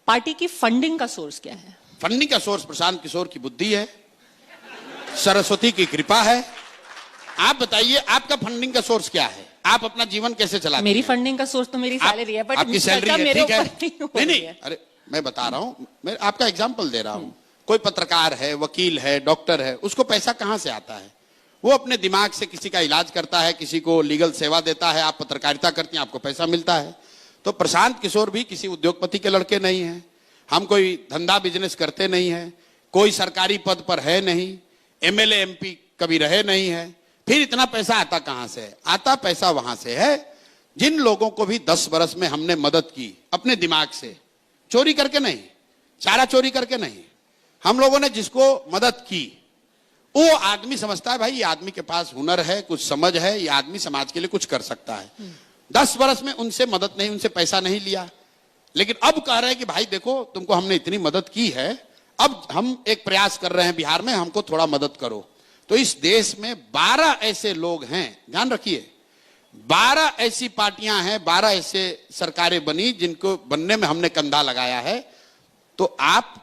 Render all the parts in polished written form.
Party की funding का source क्या है? फंडिंग का सोर्स प्रशांत किशोर की बुद्धि है, सरस्वती की कृपा है। आप बताइए आपका फंडिंग का सोर्स क्या है? आप अपना जीवन कैसे चलाते हैं? मेरी फंडिंग का सोर्स तो मेरी सैलरी है, बट आपकी सैलरी है, मेरे ठीक है। ऊपर नहीं हो रही है। अरे मैं बता रहा हूं, मैं आपका एग्जांपल दे रहा हूं। कोई पत्रकार है, वकील है, डॉक्टर है, उसको पैसा कहां से आता है? वो अपने दिमाग से किसी का इलाज करता है, किसी को लीगल सेवा देता है। आप पत्रकारिता करती हैं, आपको पैसा मिलता है। तो प्रशांत किशोर भी किसी उद्योगपति के लड़के नहीं हैं। हम कोई धंधा बिजनेस करते नहीं है, कोई सरकारी पद पर है नहीं, एमएलए एमपी कभी रहे नहीं है। फिर इतना पैसा आता कहां से? आता पैसा वहां से है जिन लोगों को भी 10 बरस में हमने मदद की, अपने दिमाग से, चोरी करके नहीं, चारा चोरी करके नहीं। हम लोगों ने जिसको मदद की, वो आदमी समझता है भाई ये आदमी के पास हुनर है, कुछ समझ है, ये आदमी समाज के लिए कुछ कर सकता है। 10 बरस में उनसे मदद नहीं, उनसे पैसा नहीं लिया, लेकिन अब कह रहे हैं कि भाई देखो तुमको हमने इतनी मदद की है, अब हम एक प्रयास कर रहे हैं बिहार में, हमको थोड़ा मदद करो। तो इस देश में 12 ऐसे लोग हैं, ध्यान रखिए, 12 ऐसी पार्टियां हैं, 12 ऐसे सरकारें बनी जिनको बनने में हमने कंधा लगाया है। तो आप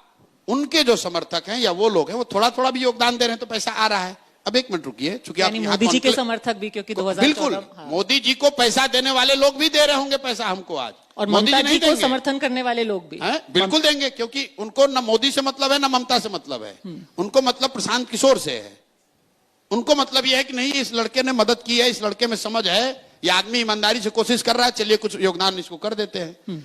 उनके जो समर्थक हैं या वो लोग हैं, वो थोड़ा थोड़ा भी योगदान दे रहे हैं तो पैसा आ रहा है। अब एक मिनट रुकिए, चूंकि आप मोदी जी के समर्थक भी, क्योंकि 2014 बिल्कुल मोदी जी को पैसा देने वाले लोग भी दे रहे होंगे पैसा हमको आज, और ममता जी को समर्थन करने वाले लोग भी बिल्कुल देंगे, क्योंकि उनको न मोदी से मतलब है, न ममता से मतलब है। उनको मतलब प्रशांत किशोर से है। उनको मतलब यह है कि नहीं, इस लड़के ने मदद की है, इस लड़के में समझ है, ये आदमी ईमानदारी से कोशिश कर रहा है, चलिए कुछ योगदान इसको कर देते हैं।